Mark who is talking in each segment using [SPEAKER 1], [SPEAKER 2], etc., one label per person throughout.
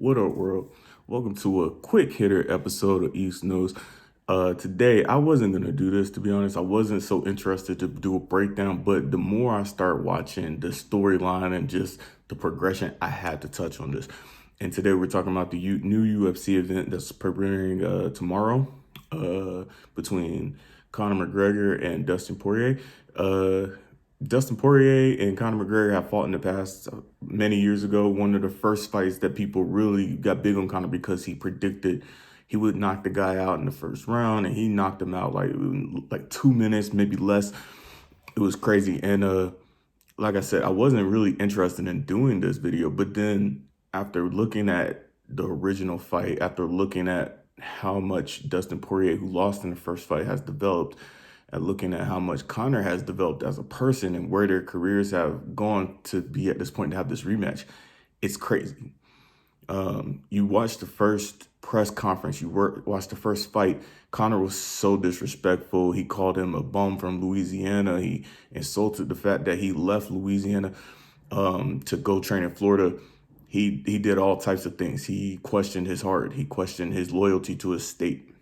[SPEAKER 1] What up, world? Welcome to a quick hitter episode of East News. Today, I wasn't going to do this, to be honest. I wasn't so interested to do a breakdown, but the more I start watching the storyline and just the progression, I had to touch on this. And today, we're talking about the new UFC event that's premiering tomorrow between Conor McGregor and Dustin Poirier. Dustin Poirier and Conor McGregor have fought in the past many years ago. One of the first fights that people really got big on Conor because he predicted he would knock the guy out in the first round, and he knocked him out like 2 minutes, maybe less. It was crazy. And like I said, I wasn't really interested in doing this video, but then after looking at the original fight, after looking at how much Dustin Poirier, who lost in the first fight, has developed, at looking at how much Conor has developed as a person and where their careers have gone to be at this point to have this rematch, it's crazy. You watch the first press conference, watch the first fight. Conor was so disrespectful. He called him a bum from Louisiana. He insulted the fact that he left Louisiana to go train in Florida. He did all types of things. He questioned his heart. He questioned his loyalty to his state.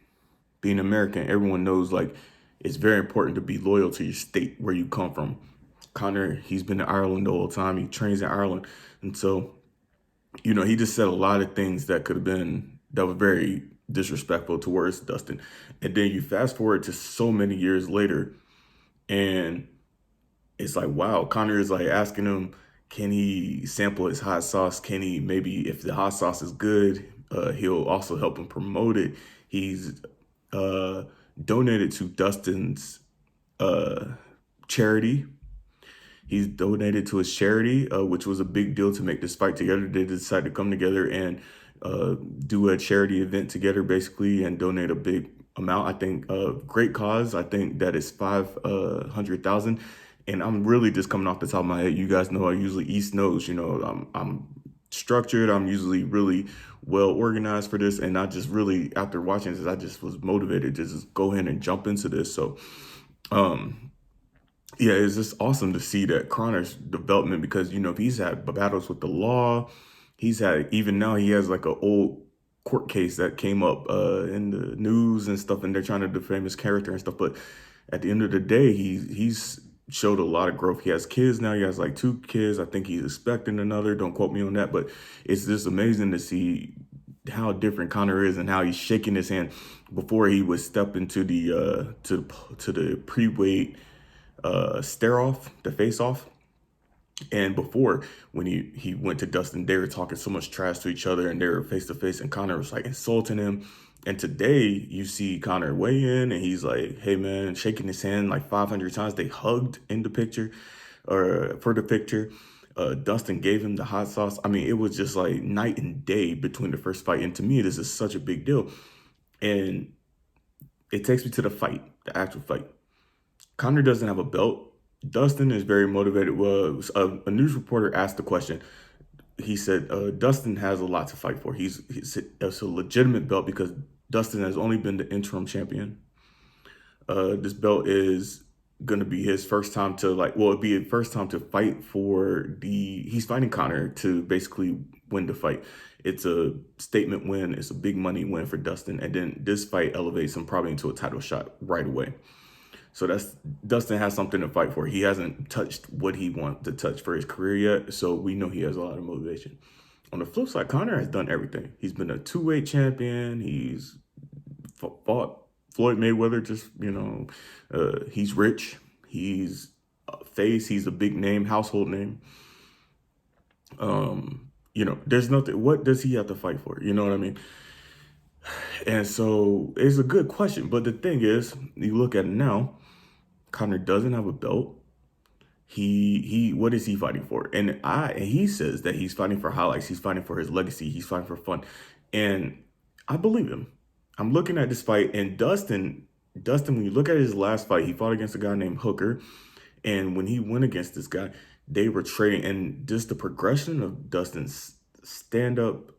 [SPEAKER 1] Being American, everyone knows like it's very important to be loyal to your state where you come from. Conor, he's been in Ireland the whole time. He trains in Ireland, and so he just said a lot of things that were very disrespectful towards Dustin. And then you fast forward to so many years later, and it's like, wow, Conor is like asking him, can he sample his hot sauce? Can he, maybe if the hot sauce is good, he'll also help him promote it. He's uh, donated to Dustin's uh, charity. He's donated to his charity, which was a big deal to make this fight together. They decided to come together and do a charity event together, basically, and donate a big amount. I think great cause. I think that is 500,000. And I'm really just coming off the top of my head. You guys know I usually East knows. I'm structured. I'm usually really well organized for this, and I just really, after watching this, I just was motivated to just go ahead and jump into this. So. Um, yeah, it's just awesome to see that Connor's development because if he's had battles with the law, he's had, even now he has like an old court case that came up in the news and stuff, and they're trying to defame his character and stuff. But at the end of the day, he's showed a lot of growth. He has kids now. He has like 2 kids. I think he's expecting another. Don't quote me on that, but it's just amazing to see how different Conor is and how he's shaking his hand before he would step into the to the pre-weight stare off, the face off. And before, when he went to Dustin, they were talking so much trash to each other and they were face to face, and Conor was like insulting him. And today you see Conor weigh in and he's like, hey man, shaking his hand like 500 times. They hugged in the picture or for the picture. Dustin gave him the hot sauce. I mean, it was just like night and day between the first fight. And to me, this is such a big deal. And it takes me to the fight, the actual fight. Conor doesn't have a belt. Dustin is very motivated. Well, a news reporter asked the question. He said, Dustin has a lot to fight for. It's a legitimate belt because Dustin has only been the interim champion. This belt is going to be his first time to it'd be his first time to fight he's fighting Conor to basically win the fight. It's a statement win. It's a big money win for Dustin. And then this fight elevates him probably into a title shot right away. So Dustin has something to fight for. He hasn't touched what he wants to touch for his career yet. So we know he has a lot of motivation. On the flip side, Conor has done everything. He's been a two-weight champion. He's fought Floyd Mayweather. He's rich. He's a face. He's a big name, household name. There's nothing. What does he have to fight for? You know what I mean? And so it's a good question. But the thing is, you look at it now, Conor doesn't have a belt. He what is he fighting for? And he says that he's fighting for highlights. He's fighting for his legacy. He's fighting for fun. And I believe him. I'm looking at this fight, and Dustin, when you look at his last fight, he fought against a guy named Hooker. And when he went against this guy, they were trading. And just the progression of Dustin's stand-up,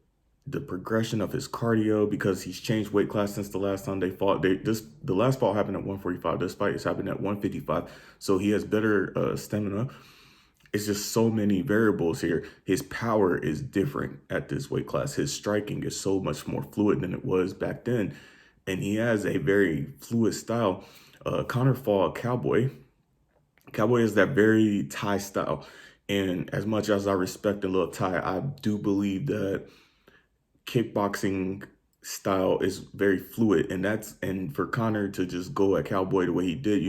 [SPEAKER 1] the progression of his cardio, because he's changed weight class since the last time they fought. The last fight happened at 145. This fight is happening at 155. So he has better stamina. it's just so many variables here. His power is different at this weight class. His striking is so much more fluid than it was back then. And he has a very fluid style. Conor fought Cowboy. Cowboy is that very Thai style. And as much as I respect and love Thai, I do believe that kickboxing style is very fluid, and for Conor to just go at Cowboy the way he did,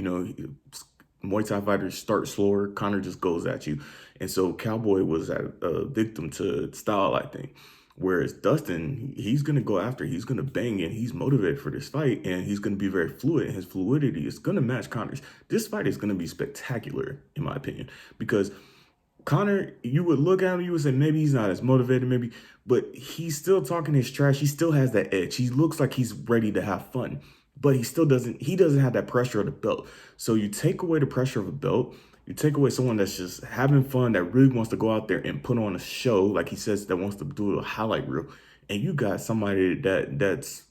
[SPEAKER 1] Muay Thai fighters start slower. Conor just goes at you, and so Cowboy was a victim to style, I think. Whereas Dustin, he's gonna go after, he's gonna bang, and he's motivated for this fight, and he's gonna be very fluid, and his fluidity is gonna match Conor's. This fight is gonna be spectacular, in my opinion, because Conor, you would look at him, you would say maybe he's not as motivated, maybe, but he's still talking his trash. He still has that edge. He looks like he's ready to have fun, but he doesn't have that pressure of the belt. So you take away the pressure of a belt, you take away someone that's just having fun, that really wants to go out there and put on a show, like he says, that wants to do a highlight reel. And you got somebody that's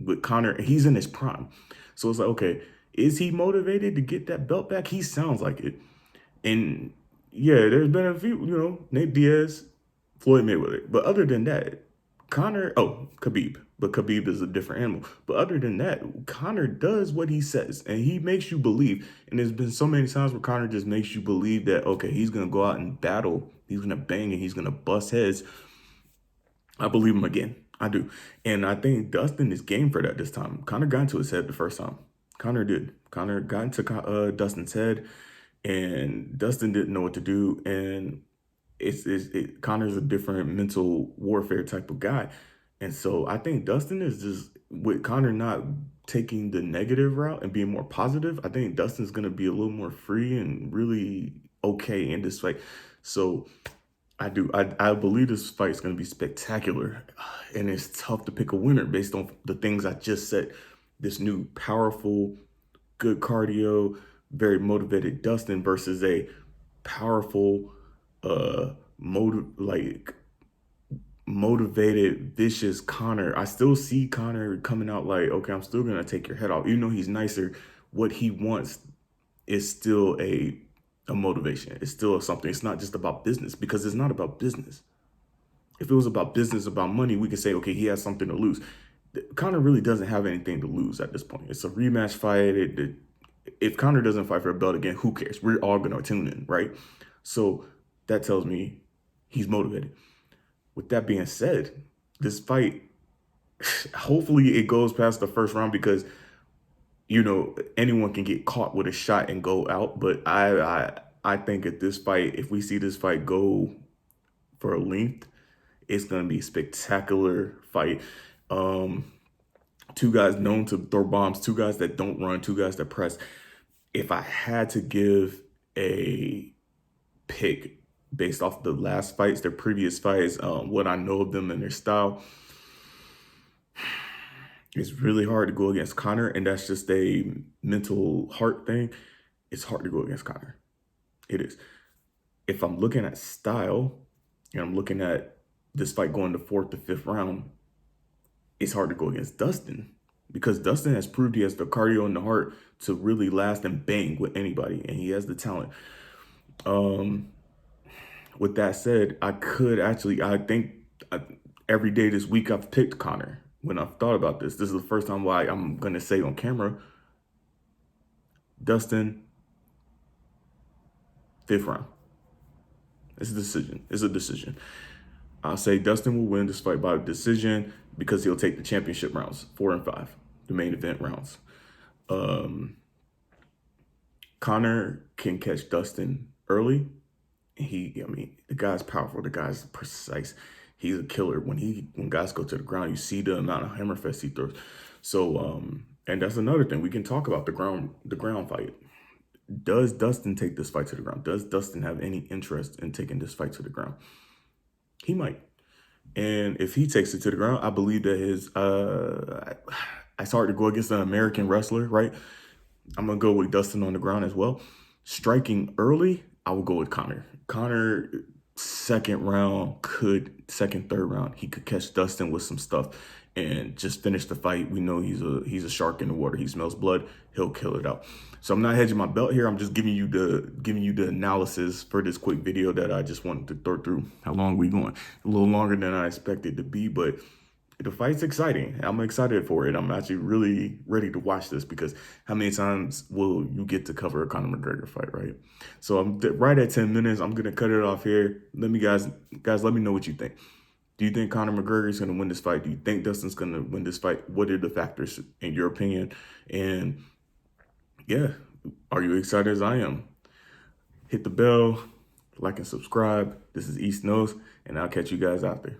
[SPEAKER 1] with Conor, he's in his prime. So it's like, okay, is he motivated to get that belt back? He sounds like it. And yeah, there's been a few, Nate Diaz, Floyd Mayweather. But other than that, Khabib. But Khabib is a different animal. But other than that, Conor does what he says, and he makes you believe. And there's been so many times where Conor just makes you believe that, okay, he's going to go out and battle. He's going to bang and he's going to bust heads. I believe him again. I do. And I think Dustin is game for that this time. Conor got into his head the first time. Conor did. Conor got into Dustin's head, and Dustin didn't know what to do. And Conor's a different mental warfare type of guy. And so I think Dustin is just, with Conor not taking the negative route and being more positive, I think Dustin's going to be a little more free and really okay in this fight. So I believe this fight is going to be spectacular. And it's tough to pick a winner based on the things I just said. This new powerful, good cardio, very motivated Dustin versus a powerful, motivated, vicious Conor. I still see Conor coming out like, okay, I'm still gonna take your head off. Even though he's nicer, what he wants is still a motivation. It's still something. It's not just about business, because it's not about business. If it was about business, about money, we could say, okay, he has something to lose. Conor really doesn't have anything to lose at this point. It's a rematch fight. If Conor doesn't fight for a belt again, who cares? We're all gonna tune in, right? So that tells me he's motivated. With that being said, this fight, hopefully it goes past the first round, because anyone can get caught with a shot and go out. But I think at this fight, if we see this fight go for a length, it's gonna be a spectacular fight. Two guys known to throw bombs, two guys that don't run, two guys that press. If I had to give a pick based off the last fights, their previous fights, what I know of them and their style, it's really hard to go against Conor, and that's just a mental heart thing. It's hard to go against Conor. It is. If I'm looking at style, and I'm looking at this fight going to fourth to fifth round, it's hard to go against Dustin, because Dustin has proved he has the cardio and the heart to really last and bang with anybody, and he has the talent. With that said, I think every day this week I've picked Conor. When I've thought about this is the first time why I'm going to say on camera, Dustin, fifth round. It's a decision. I'll say Dustin will win this fight by decision, because he'll take the championship rounds, 4 and 5, the main event rounds. Conor can catch Dustin early. The guy's powerful. The guy's precise. He's a killer. When guys go to the ground, you see the amount of hammerfest he throws. So, and that's another thing we can talk about, the ground fight. Does Dustin take this fight to the ground? Does Dustin have any interest in taking this fight to the ground? He might. And if he takes it to the ground, I believe that it's hard to go against an American wrestler, right? I'm going to go with Dustin on the ground as well. Striking early, I will go with Conor. Conor, second, third round, he could catch Dustin with some stuff and just finish the fight. We know he's a shark in the water. He smells blood. He'll kill it out. So I'm not hedging my belt here. I'm just giving you the analysis for this quick video that I just wanted to throw through. How long we going? A little longer than I expected to be, but the fight's exciting. I'm excited for it. I'm actually really ready to watch this because how many times will you get to cover a Conor McGregor fight, right? So I'm right at 10 minutes. I'm gonna cut it off here. Let me guys, let me know what you think. Do you think Conor McGregor is gonna win this fight? Do you think Dustin's gonna win this fight? What are the factors in your opinion? And yeah, are you excited as I am? Hit the bell, like and subscribe. This is East Knows, and I'll catch you guys out there.